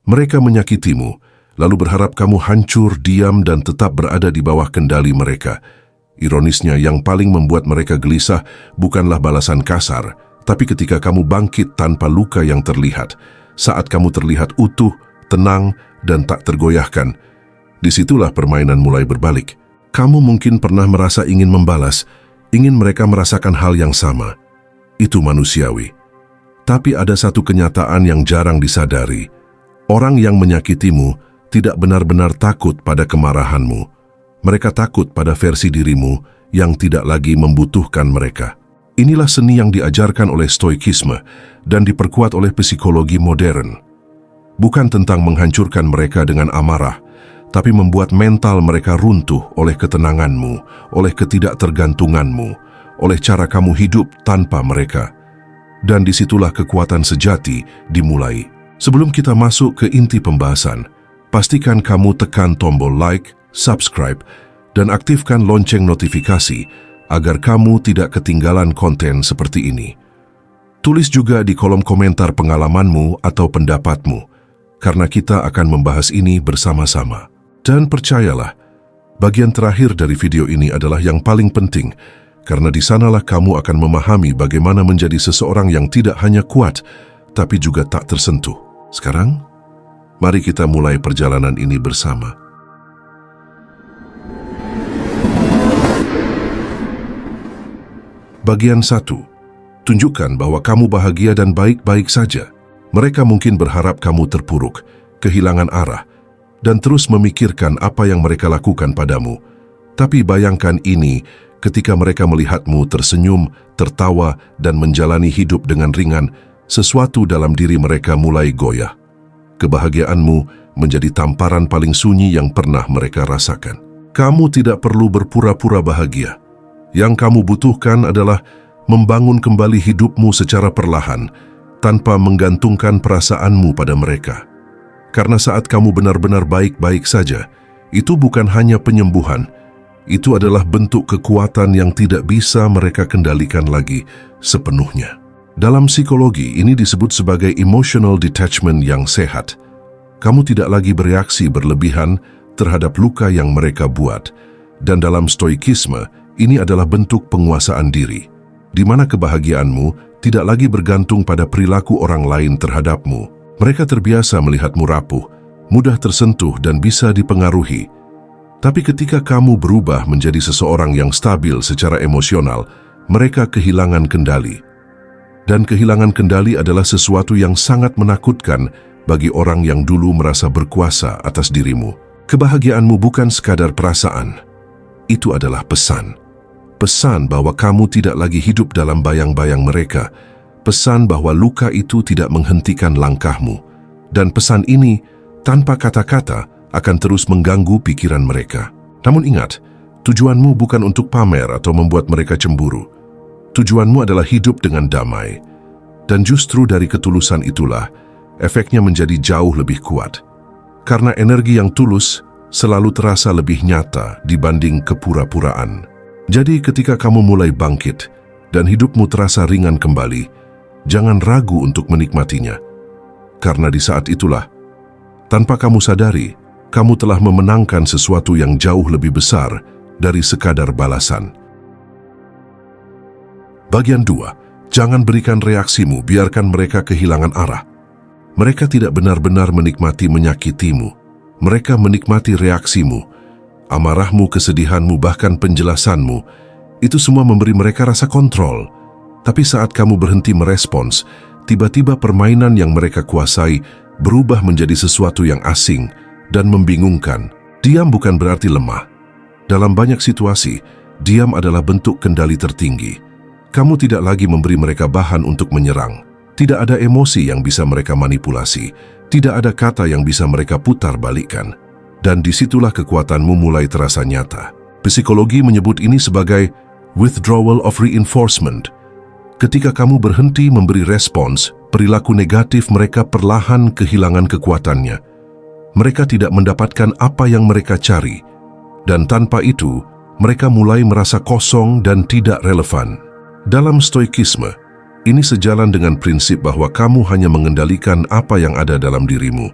Mereka menyakitimu, lalu berharap kamu hancur, diam, dan tetap berada di bawah kendali mereka. Ironisnya, yang paling membuat mereka gelisah bukanlah balasan kasar, tapi ketika kamu bangkit tanpa luka yang terlihat, saat kamu terlihat utuh, tenang, dan tak tergoyahkan, disitulah permainan mulai berbalik. Kamu mungkin pernah merasa ingin membalas, ingin mereka merasakan hal yang sama. Itu manusiawi. Tapi ada satu kenyataan yang jarang disadari. Orang yang menyakitimu tidak benar-benar takut pada kemarahanmu. Mereka takut pada versi dirimu yang tidak lagi membutuhkan mereka. Inilah seni yang diajarkan oleh Stoikisme dan diperkuat oleh psikologi modern. Bukan tentang menghancurkan mereka dengan amarah, tapi membuat mental mereka runtuh oleh ketenanganmu, oleh ketidaktergantunganmu, oleh cara kamu hidup tanpa mereka. Dan disitulah kekuatan sejati dimulai. Sebelum kita masuk ke inti pembahasan, pastikan kamu tekan tombol like, subscribe, dan aktifkan lonceng notifikasi agar kamu tidak ketinggalan konten seperti ini. Tulis juga di kolom komentar pengalamanmu atau pendapatmu, karena kita akan membahas ini bersama-sama. Dan percayalah, bagian terakhir dari video ini adalah yang paling penting, karena di sanalah kamu akan memahami bagaimana menjadi seseorang yang tidak hanya kuat, tapi juga tak tersentuh. Sekarang, mari kita mulai perjalanan ini bersama. Bagian 1. Tunjukkan bahwa kamu bahagia dan baik-baik saja. Mereka mungkin berharap kamu terpuruk, kehilangan arah, dan terus memikirkan apa yang mereka lakukan padamu. Tapi bayangkan ini ketika mereka melihatmu tersenyum, tertawa, dan menjalani hidup dengan ringan, sesuatu dalam diri mereka mulai goyah. Kebahagiaanmu menjadi tamparan paling sunyi yang pernah mereka rasakan. Kamu tidak perlu berpura-pura bahagia. Yang kamu butuhkan adalah membangun kembali hidupmu secara perlahan, tanpa menggantungkan perasaanmu pada mereka. Karena saat kamu benar-benar baik-baik saja, itu bukan hanya penyembuhan, itu adalah bentuk kekuatan yang tidak bisa mereka kendalikan lagi sepenuhnya. Dalam psikologi, ini disebut sebagai emotional detachment yang sehat. Kamu tidak lagi bereaksi berlebihan terhadap luka yang mereka buat. Dan dalam Stoikisme, ini adalah bentuk penguasaan diri, di mana kebahagiaanmu tidak lagi bergantung pada perilaku orang lain terhadapmu. Mereka terbiasa melihatmu rapuh, mudah tersentuh dan bisa dipengaruhi. Tapi ketika kamu berubah menjadi seseorang yang stabil secara emosional, mereka kehilangan kendali. Dan kehilangan kendali adalah sesuatu yang sangat menakutkan bagi orang yang dulu merasa berkuasa atas dirimu. Kebahagiaanmu bukan sekadar perasaan. Itu adalah pesan. Pesan bahwa kamu tidak lagi hidup dalam bayang-bayang mereka. Pesan bahwa luka itu tidak menghentikan langkahmu. Dan pesan ini, tanpa kata-kata, akan terus mengganggu pikiran mereka. Namun ingat, tujuanmu bukan untuk pamer atau membuat mereka cemburu. Tujuanmu adalah hidup dengan damai. Dan justru dari ketulusan itulah, efeknya menjadi jauh lebih kuat. Karena energi yang tulus selalu terasa lebih nyata dibanding kepura-puraan. Jadi ketika kamu mulai bangkit dan hidupmu terasa ringan kembali, jangan ragu untuk menikmatinya. Karena di saat itulah, tanpa kamu sadari, kamu telah memenangkan sesuatu yang jauh lebih besar dari sekadar balasan. Bagian 2. Jangan berikan reaksimu, biarkan mereka kehilangan arah. Mereka tidak benar-benar menikmati menyakitimu. Mereka menikmati reaksimu. Amarahmu, kesedihanmu, bahkan penjelasanmu. Itu semua memberi mereka rasa kontrol. Tapi saat kamu berhenti merespons, tiba-tiba permainan yang mereka kuasai berubah menjadi sesuatu yang asing dan membingungkan. Diam bukan berarti lemah. Dalam banyak situasi, diam adalah bentuk kendali tertinggi. Kamu tidak lagi memberi mereka bahan untuk menyerang. Tidak ada emosi yang bisa mereka manipulasi. Tidak ada kata yang bisa mereka putar balikkan. Dan disitulah kekuatanmu mulai terasa nyata. Psikologi menyebut ini sebagai withdrawal of reinforcement. Ketika kamu berhenti memberi respons, perilaku negatif mereka perlahan kehilangan kekuatannya. Mereka tidak mendapatkan apa yang mereka cari. Dan tanpa itu, mereka mulai merasa kosong dan tidak relevan. Dalam Stoikisme, ini sejalan dengan prinsip bahwa kamu hanya mengendalikan apa yang ada dalam dirimu.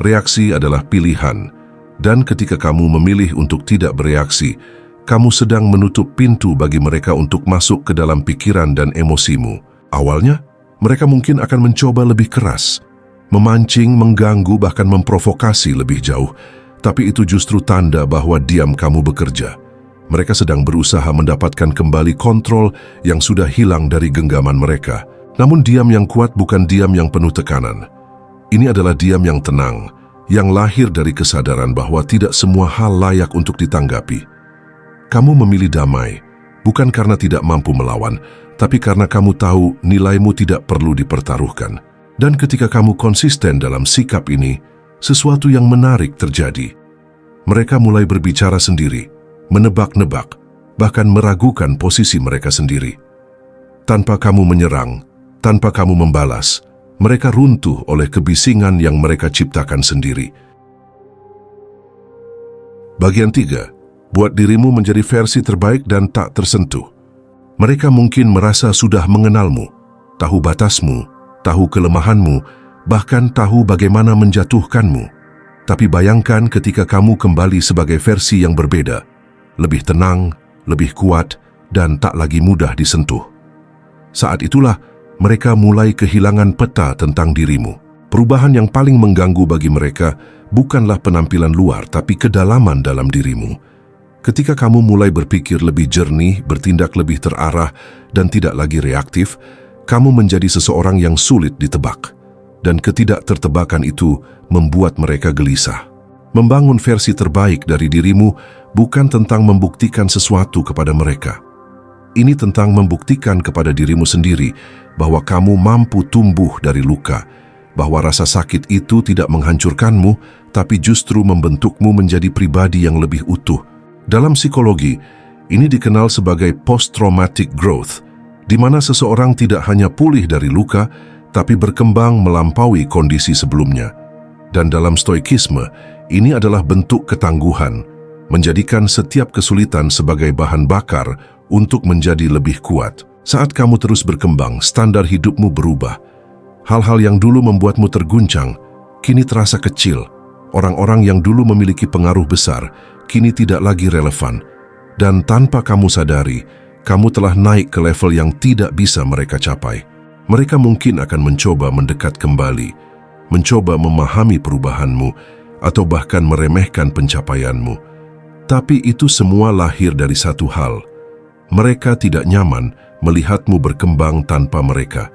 Reaksi adalah pilihan, dan ketika kamu memilih untuk tidak bereaksi, kamu sedang menutup pintu bagi mereka untuk masuk ke dalam pikiran dan emosimu. Awalnya, mereka mungkin akan mencoba lebih keras, memancing, mengganggu, bahkan memprovokasi lebih jauh, tapi itu justru tanda bahwa diam kamu bekerja. Mereka sedang berusaha mendapatkan kembali kontrol yang sudah hilang dari genggaman mereka. Namun diam yang kuat bukan diam yang penuh tekanan. Ini adalah diam yang tenang, yang lahir dari kesadaran bahwa tidak semua hal layak untuk ditanggapi. Kamu memilih damai, bukan karena tidak mampu melawan, tapi karena kamu tahu nilaimu tidak perlu dipertaruhkan. Dan ketika kamu konsisten dalam sikap ini, sesuatu yang menarik terjadi. Mereka mulai berbicara sendiri, menebak-nebak, bahkan meragukan posisi mereka sendiri. Tanpa kamu menyerang, tanpa kamu membalas, mereka runtuh oleh kebisingan yang mereka ciptakan sendiri. Bagian 3. Buat dirimu menjadi versi terbaik dan tak tersentuh. Mereka mungkin merasa sudah mengenalmu, tahu batasmu, tahu kelemahanmu, bahkan tahu bagaimana menjatuhkanmu. Tapi bayangkan ketika kamu kembali sebagai versi yang berbeda, lebih tenang, lebih kuat, dan tak lagi mudah disentuh. Saat itulah, mereka mulai kehilangan peta tentang dirimu. Perubahan yang paling mengganggu bagi mereka bukanlah penampilan luar, tapi kedalaman dalam dirimu. Ketika kamu mulai berpikir lebih jernih, bertindak lebih terarah, dan tidak lagi reaktif, kamu menjadi seseorang yang sulit ditebak. Dan ketidaktertebakan itu membuat mereka gelisah. Membangun versi terbaik dari dirimu bukan tentang membuktikan sesuatu kepada mereka. Ini tentang membuktikan kepada dirimu sendiri bahwa kamu mampu tumbuh dari luka, bahwa rasa sakit itu tidak menghancurkanmu, tapi justru membentukmu menjadi pribadi yang lebih utuh. Dalam psikologi, ini dikenal sebagai post-traumatic growth, di mana seseorang tidak hanya pulih dari luka, tapi berkembang melampaui kondisi sebelumnya. Dan dalam stoikisme, ini adalah bentuk ketangguhan, menjadikan setiap kesulitan sebagai bahan bakar untuk menjadi lebih kuat. Saat kamu terus berkembang, standar hidupmu berubah. Hal-hal yang dulu membuatmu terguncang, kini terasa kecil. Orang-orang yang dulu memiliki pengaruh besar, kini tidak lagi relevan. Dan tanpa kamu sadari, kamu telah naik ke level yang tidak bisa mereka capai. Mereka mungkin akan mencoba mendekat kembali, mencoba memahami perubahanmu, atau bahkan meremehkan pencapaianmu. Tapi itu semua lahir dari satu hal. Mereka tidak nyaman melihatmu berkembang tanpa mereka.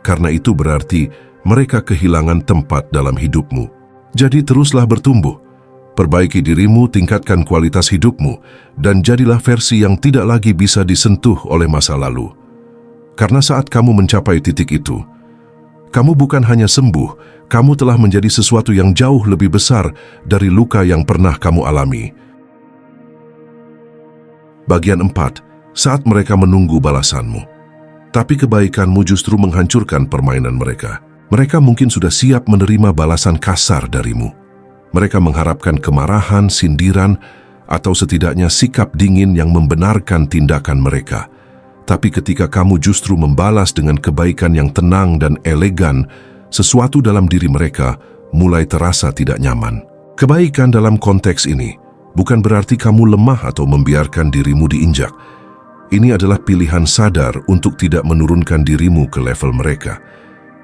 Karena itu berarti mereka kehilangan tempat dalam hidupmu. Jadi teruslah bertumbuh. Perbaiki dirimu, tingkatkan kualitas hidupmu, dan jadilah versi yang tidak lagi bisa disentuh oleh masa lalu. Karena saat kamu mencapai titik itu, kamu bukan hanya sembuh, kamu telah menjadi sesuatu yang jauh lebih besar dari luka yang pernah kamu alami. Bagian 4. Saat mereka menunggu balasanmu. Tapi kebaikanmu justru menghancurkan permainan mereka. Mereka mungkin sudah siap menerima balasan kasar darimu. Mereka mengharapkan kemarahan, sindiran, atau setidaknya sikap dingin yang membenarkan tindakan mereka. Tapi ketika kamu justru membalas dengan kebaikan yang tenang dan elegan, sesuatu dalam diri mereka mulai terasa tidak nyaman. Kebaikan dalam konteks ini bukan berarti kamu lemah atau membiarkan dirimu diinjak. Ini adalah pilihan sadar untuk tidak menurunkan dirimu ke level mereka.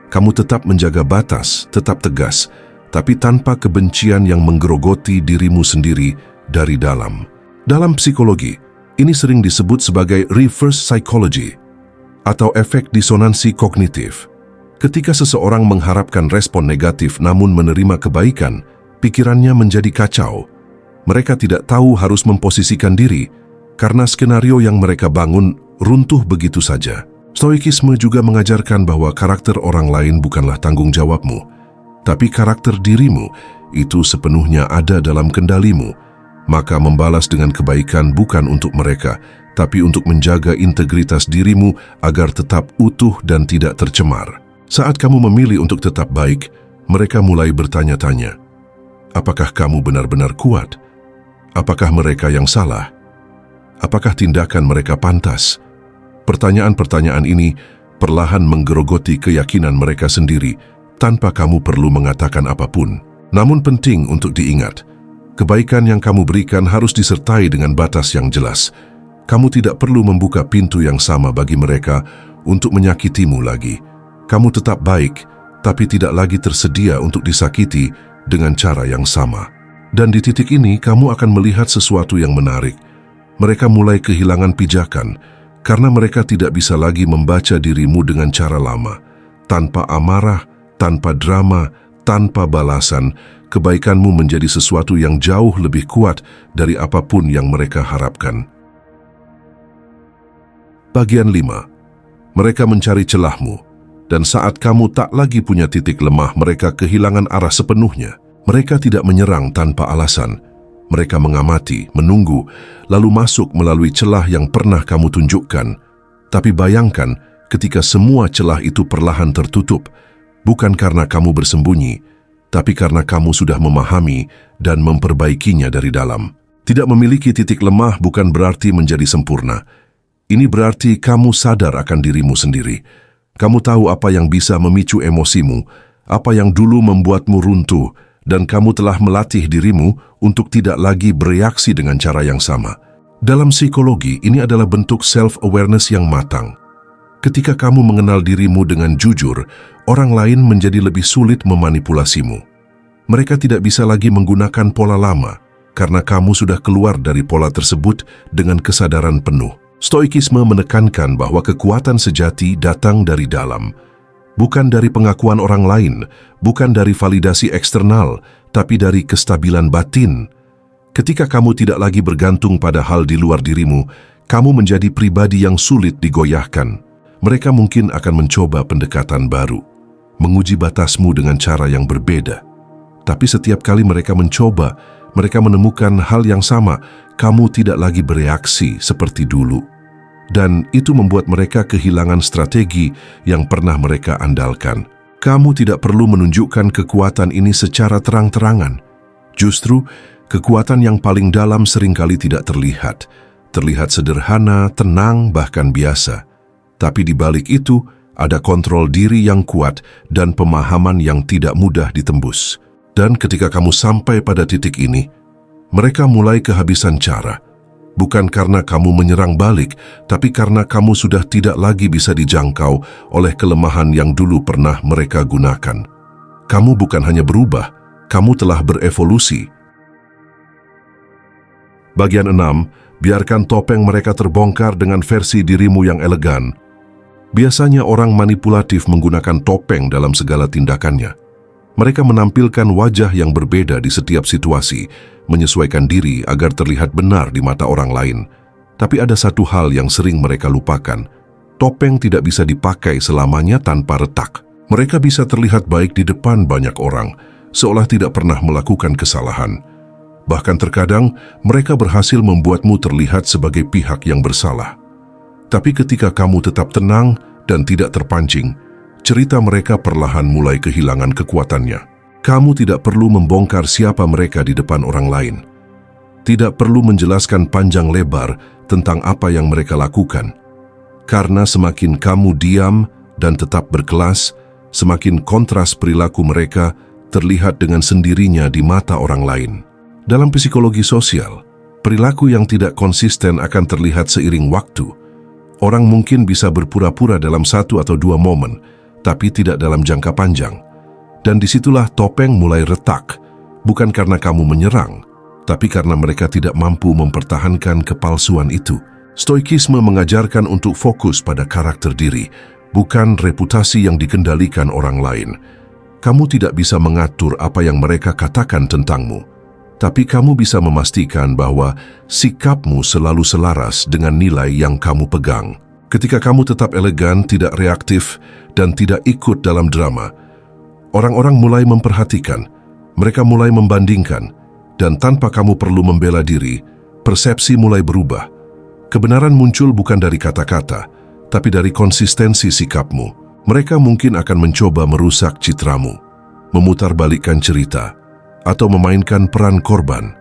Kamu tetap menjaga batas, tetap tegas, tapi tanpa kebencian yang menggerogoti dirimu sendiri dari dalam. Dalam psikologi, ini sering disebut sebagai reverse psychology atau efek disonansi kognitif. Ketika seseorang mengharapkan respon negatif namun menerima kebaikan, pikirannya menjadi kacau. Mereka tidak tahu harus memposisikan diri karena skenario yang mereka bangun runtuh begitu saja. Stoikisme juga mengajarkan bahwa karakter orang lain bukanlah tanggung jawabmu, tapi karakter dirimu itu sepenuhnya ada dalam kendalimu. Maka membalas dengan kebaikan bukan untuk mereka, tapi untuk menjaga integritas dirimu agar tetap utuh dan tidak tercemar. Saat kamu memilih untuk tetap baik, mereka mulai bertanya-tanya, apakah kamu benar-benar kuat? Apakah mereka yang salah? Apakah tindakan mereka pantas? Pertanyaan-pertanyaan ini perlahan menggerogoti keyakinan mereka sendiri tanpa kamu perlu mengatakan apapun. Namun penting untuk diingat, kebaikan yang kamu berikan harus disertai dengan batas yang jelas. Kamu tidak perlu membuka pintu yang sama bagi mereka untuk menyakitimu lagi. Kamu tetap baik, tapi tidak lagi tersedia untuk disakiti dengan cara yang sama. Dan di titik ini, kamu akan melihat sesuatu yang menarik. Mereka mulai kehilangan pijakan, karena mereka tidak bisa lagi membaca dirimu dengan cara lama. Tanpa amarah, tanpa drama, tanpa balasan, kebaikanmu menjadi sesuatu yang jauh lebih kuat dari apapun yang mereka harapkan. Bagian 5. Mereka mencari celahmu, dan saat kamu tak lagi punya titik lemah, mereka kehilangan arah sepenuhnya. Mereka tidak menyerang tanpa alasan. Mereka mengamati, menunggu, lalu masuk melalui celah yang pernah kamu tunjukkan. Tapi bayangkan ketika semua celah itu perlahan tertutup, bukan karena kamu bersembunyi, tapi karena kamu sudah memahami dan memperbaikinya dari dalam. Tidak memiliki titik lemah bukan berarti menjadi sempurna. Ini berarti kamu sadar akan dirimu sendiri. Kamu tahu apa yang bisa memicu emosimu, apa yang dulu membuatmu runtuh, dan kamu telah melatih dirimu untuk tidak lagi bereaksi dengan cara yang sama. Dalam psikologi, ini adalah bentuk self-awareness yang matang. Ketika kamu mengenal dirimu dengan jujur, orang lain menjadi lebih sulit memanipulasimu. Mereka tidak bisa lagi menggunakan pola lama, karena kamu sudah keluar dari pola tersebut dengan kesadaran penuh. Stoikisme menekankan bahwa kekuatan sejati datang dari dalam, bukan dari pengakuan orang lain, bukan dari validasi eksternal, tapi dari kestabilan batin. Ketika kamu tidak lagi bergantung pada hal di luar dirimu, kamu menjadi pribadi yang sulit digoyahkan. Mereka mungkin akan mencoba pendekatan baru, menguji batasmu dengan cara yang berbeda. Tapi setiap kali mereka mencoba, mereka menemukan hal yang sama, kamu tidak lagi bereaksi seperti dulu. Dan itu membuat mereka kehilangan strategi yang pernah mereka andalkan. Kamu tidak perlu menunjukkan kekuatan ini secara terang-terangan. Justru, kekuatan yang paling dalam seringkali tidak terlihat. Terlihat sederhana, tenang, bahkan biasa. Tapi di balik itu, ada kontrol diri yang kuat dan pemahaman yang tidak mudah ditembus. Dan ketika kamu sampai pada titik ini, mereka mulai kehabisan cara. Bukan karena kamu menyerang balik, tapi karena kamu sudah tidak lagi bisa dijangkau oleh kelemahan yang dulu pernah mereka gunakan. Kamu bukan hanya berubah, kamu telah berevolusi. Bagian 6, biarkan topeng mereka terbongkar dengan versi dirimu yang elegan. Biasanya orang manipulatif menggunakan topeng dalam segala tindakannya. Mereka menampilkan wajah yang berbeda di setiap situasi, menyesuaikan diri agar terlihat benar di mata orang lain. Tapi ada satu hal yang sering mereka lupakan. Topeng tidak bisa dipakai selamanya tanpa retak. Mereka bisa terlihat baik di depan banyak orang, seolah tidak pernah melakukan kesalahan. Bahkan terkadang, mereka berhasil membuatmu terlihat sebagai pihak yang bersalah. Tapi ketika kamu tetap tenang dan tidak terpancing, cerita mereka perlahan mulai kehilangan kekuatannya. Kamu tidak perlu membongkar siapa mereka di depan orang lain. Tidak perlu menjelaskan panjang lebar tentang apa yang mereka lakukan. Karena semakin kamu diam dan tetap berkelas, semakin kontras perilaku mereka terlihat dengan sendirinya di mata orang lain. Dalam psikologi sosial, perilaku yang tidak konsisten akan terlihat seiring waktu. Orang mungkin bisa berpura-pura dalam 1 atau 2 momen, tapi tidak dalam jangka panjang. Dan disitulah topeng mulai retak, bukan karena kamu menyerang, tapi karena mereka tidak mampu mempertahankan kepalsuan itu. Stoikisme mengajarkan untuk fokus pada karakter diri, bukan reputasi yang dikendalikan orang lain. Kamu tidak bisa mengatur apa yang mereka katakan tentangmu, tapi kamu bisa memastikan bahwa sikapmu selalu selaras dengan nilai yang kamu pegang. Ketika kamu tetap elegan, tidak reaktif, dan tidak ikut dalam drama, orang-orang mulai memperhatikan, mereka mulai membandingkan, dan tanpa kamu perlu membela diri, persepsi mulai berubah. Kebenaran muncul bukan dari kata-kata, tapi dari konsistensi sikapmu. Mereka mungkin akan mencoba merusak citramu, memutarbalikkan cerita, atau memainkan peran korban.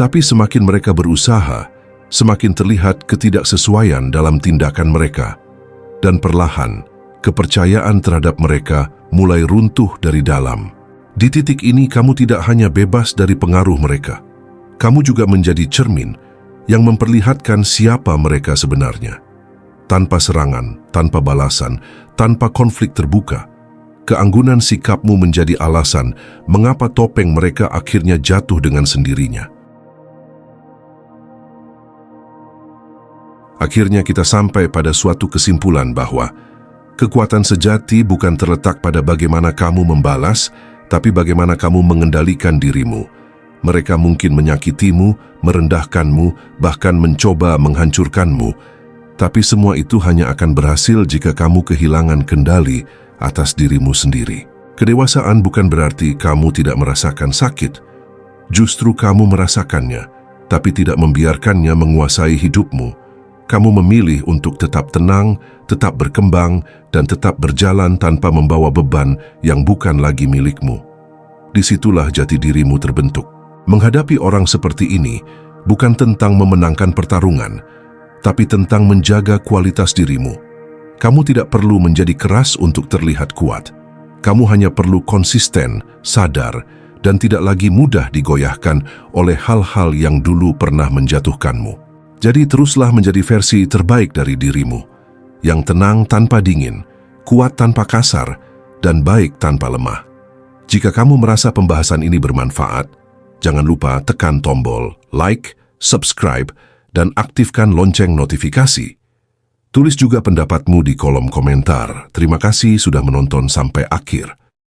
Tapi semakin mereka berusaha, semakin terlihat ketidaksesuaian dalam tindakan mereka. Dan perlahan, kepercayaan terhadap mereka mulai runtuh dari dalam. Di titik ini kamu tidak hanya bebas dari pengaruh mereka, kamu juga menjadi cermin yang memperlihatkan siapa mereka sebenarnya. Tanpa serangan, tanpa balasan, tanpa konflik terbuka, keanggunan sikapmu menjadi alasan mengapa topeng mereka akhirnya jatuh dengan sendirinya. Akhirnya kita sampai pada suatu kesimpulan bahwa kekuatan sejati bukan terletak pada bagaimana kamu membalas, tapi bagaimana kamu mengendalikan dirimu. Mereka mungkin menyakitimu, merendahkanmu, bahkan mencoba menghancurkanmu, tapi semua itu hanya akan berhasil jika kamu kehilangan kendali atas dirimu sendiri. Kedewasaan bukan berarti kamu tidak merasakan sakit. Justru kamu merasakannya, tapi tidak membiarkannya menguasai hidupmu. Kamu memilih untuk tetap tenang, tetap berkembang, dan tetap berjalan tanpa membawa beban yang bukan lagi milikmu. Disitulah jati dirimu terbentuk. Menghadapi orang seperti ini bukan tentang memenangkan pertarungan, tapi tentang menjaga kualitas dirimu. Kamu tidak perlu menjadi keras untuk terlihat kuat. Kamu hanya perlu konsisten, sadar, dan tidak lagi mudah digoyahkan oleh hal-hal yang dulu pernah menjatuhkanmu. Jadi teruslah menjadi versi terbaik dari dirimu, yang tenang tanpa dingin, kuat tanpa kasar, dan baik tanpa lemah. Jika kamu merasa pembahasan ini bermanfaat, jangan lupa tekan tombol like, subscribe, dan aktifkan lonceng notifikasi. Tulis juga pendapatmu di kolom komentar. Terima kasih sudah menonton sampai akhir.